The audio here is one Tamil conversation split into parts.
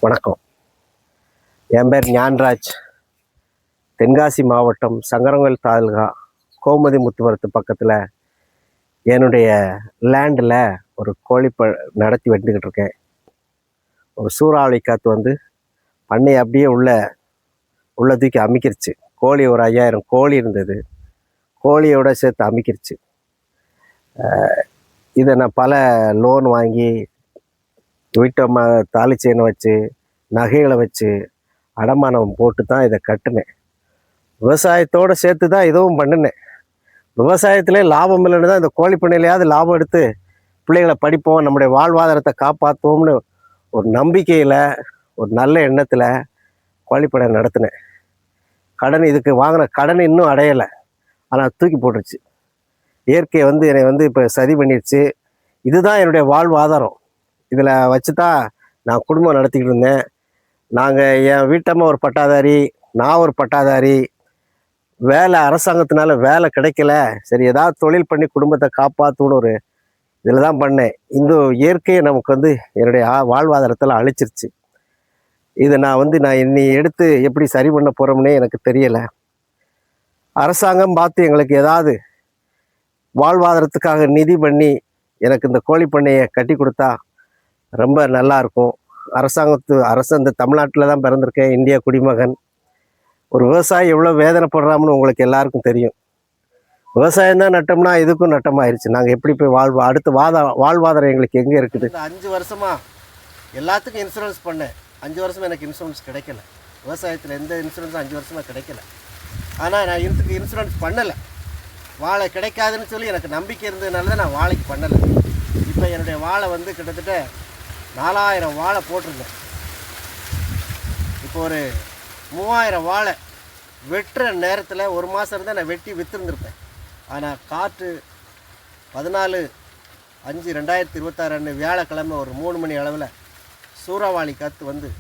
வணக்கம். என் பேர் ஞான்ராஜ். தென்காசி மாவட்டம் சங்கரங்கோயில் தாலுகா கோமதி முத்துவரத்து பக்கத்தில் என்னுடைய லேண்டில் ஒரு கோழி நடத்தி வந்துக்கிட்டு இருக்கேன். ஒரு சூறாவளி காற்று வந்து பண்ணை அப்படியே உள்ள தூக்கி அமுக்கிருச்சு. கோழி ஒரு 5000 கோழி இருந்தது. கோழியோட சேர்த்து அமுக்கிருச்சு. இதை நான் பல லோன் வாங்கி வீட்டை தாலி செயினை வச்சு நகைகளை வச்சு அடமானம் போட்டு தான் இதை கட்டினேன். விவசாயத்தோடு சேர்த்து தான் இதுவும் பண்ணினேன். விவசாயத்திலே லாபம் இல்லைன்னு தான் இந்த கோழி பண்ணையிலையாவது லாபம் எடுத்து பிள்ளைகளை படிப்போம், நம்முடைய வாழ்வாதாரத்தை காப்பாற்றுவோம்னு ஒரு நம்பிக்கையில், ஒரு நல்ல எண்ணத்தில் கோழிப்பண்ணை நடத்தினேன். இதுக்கு வாங்கின கடன் இன்னும் அடையலை, ஆனால் தூக்கி போட்டுருச்சு. இயற்கை வந்து என்னை இப்போ சதி பண்ணிடுச்சு. இதுதான் என்னுடைய வாழ்வாதாரம். இதில் வச்சு தான் நான் குடும்பம் நடத்திக்கிட்டு இருந்தேன். என் வீட்டம்மா ஒரு பட்டாதாரி, நான் ஒரு பட்டாதாரி. வேலை அரசாங்கத்தினால வேலை கிடைக்கல, சரி ஏதாவது தொழில் பண்ணி குடும்பத்தை காப்பாற்றணும்னு ஒரு இதில் தான் பண்ணேன். இந்த இயற்கையை நமக்கு என்னுடைய வாழ்வாதாரத்தில் அழிச்சிருச்சு. இதை நான் இன்னி எடுத்து எப்படி சரி பண்ண போகிறோம்னே எனக்கு தெரியலை. அரசாங்கம் பார்த்து எங்களுக்கு ஏதாவது வாழ்வாதாரத்துக்காக நிதி பண்ணி எனக்கு இந்த கோழி பண்ணையை கட்டி கொடுத்தா ரொம்ப நல்லாயிருக்கும். இந்த தமிழ்நாட்டில் தான் பிறந்திருக்கேன், இந்தியா குடிமகன். ஒரு விவசாயி எவ்வளோ வேதனைப்படுறாம்னு உங்களுக்கு எல்லாருக்கும் தெரியும். விவசாயம் தான் நட்டம்னா இதுக்கும் நட்டமாயிருச்சு. நாங்கள் எப்படி போய் அடுத்த வாழ்வாதாரம் எங்களுக்கு எங்கே இருக்குது? 5 வருஷமாக எல்லாத்துக்கும் இன்சூரன்ஸ் பண்ணேன். 5 வருஷமாக எனக்கு இன்சூரன்ஸ் கிடைக்கல. விவசாயத்தில் எந்த இன்சூரன்ஸும் 5 வருஷமாக கிடைக்கல. ஆனால் நான் இதுக்கு இன்சூரன்ஸ் பண்ணலை. வாழை கிடைக்காதுன்னு சொல்லி எனக்கு நம்பிக்கை இருந்ததுனால தான் நான் வாழைக்கு பண்ணலை. இப்போ என்னுடைய வாழை கிட்டத்தட்ட 4000 வாழை போட்டிருந்தேன். இப்போ ஒரு 3000 வாழை வெட்டுற நேரத்தில் ஒரு மாதம் இருந்தால் நான் வெட்டி விற்றுருந்துருப்பேன். ஆனால் காற்று 14/5/2026 வியாழக்கிழமை ஒரு 3 மணி அளவில் சூறாவளி காற்று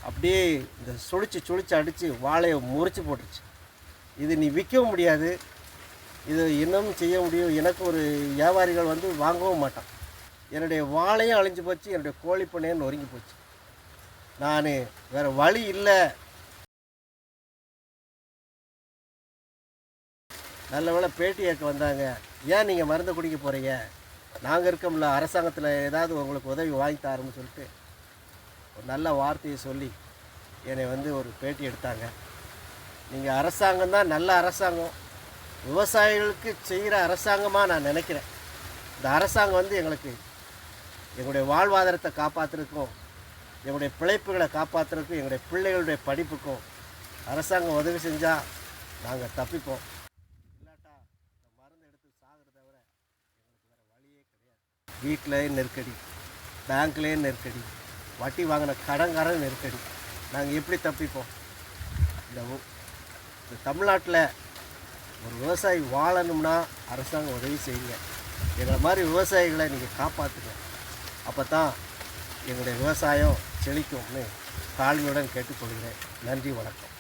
அப்படியே இந்த சுழிச்சு அடித்து வாழையை முறிச்சு போட்டுருச்சு. இது நீ விற்கவும் முடியாது, இது இன்னமும் செய்ய முடியும். எனக்கு ஒரு வியாபாரிகள் வாங்கவும் மாட்டான். என்னுடைய வாழையும் அழிஞ்சு போச்சு, என்னுடைய கோழி பண்ணையும் நொறுங்கி போச்சு. நான் வேறு வழி இல்லை. நல்ல வேளை பேட்டி கேட்க வந்தாங்க. ஏன் நீங்கள் மருந்து குடிக்க போகிறீங்க, நாங்கள் இருக்கோம்ல, அரசாங்கத்தில் ஏதாவது உங்களுக்கு உதவி வாங்கி தரோம்னு சொல்லிட்டு ஒரு நல்ல வார்த்தையை சொல்லி என்னை ஒரு பேட்டி எடுத்தாங்க. நீங்கள் அரசாங்கம் தான் நல்ல அரசாங்கம், விவசாயிகளுக்கு செய்கிற அரசாங்கமாக நான் நினைக்கிறேன். இந்த அரசாங்கம் எங்களுக்கு எங்களுடைய வாழ்வாதாரத்தை காப்பாற்றுறதுக்கும், எங்களுடைய பிழைப்புகளை காப்பாற்றுறதுக்கும், எங்களுடைய பிள்ளைகளுடைய படிப்புக்கும் அரசாங்கம் உதவி செஞ்சால் நாங்கள் தப்பிப்போம். இல்லாட்டா இந்த மருந்து எடுத்து சாகிறத தவிர எங்களுக்கு வேறு வழியே கிடையாது. வீட்டிலேயும் நெருக்கடி, பேங்க்லேயும் நெருக்கடி, வட்டி வாங்கின கடன்காரன் நெருக்கடி. நாங்கள் எப்படி தப்பிப்போம்? இந்த தமிழ்நாட்டில் ஒரு விவசாயி வாழணும்னா அரசாங்கம் உதவி செய்யுங்க. எங்களை மாதிரி விவசாயிகளை நீங்கள் காப்பாற்றுங்க. அப்போ தான் எங்களுடைய விவசாயம் செழிக்கும்னு தாழ்மையுடன் கேட்டுக்கொள்கிறேன். நன்றி, வணக்கம்.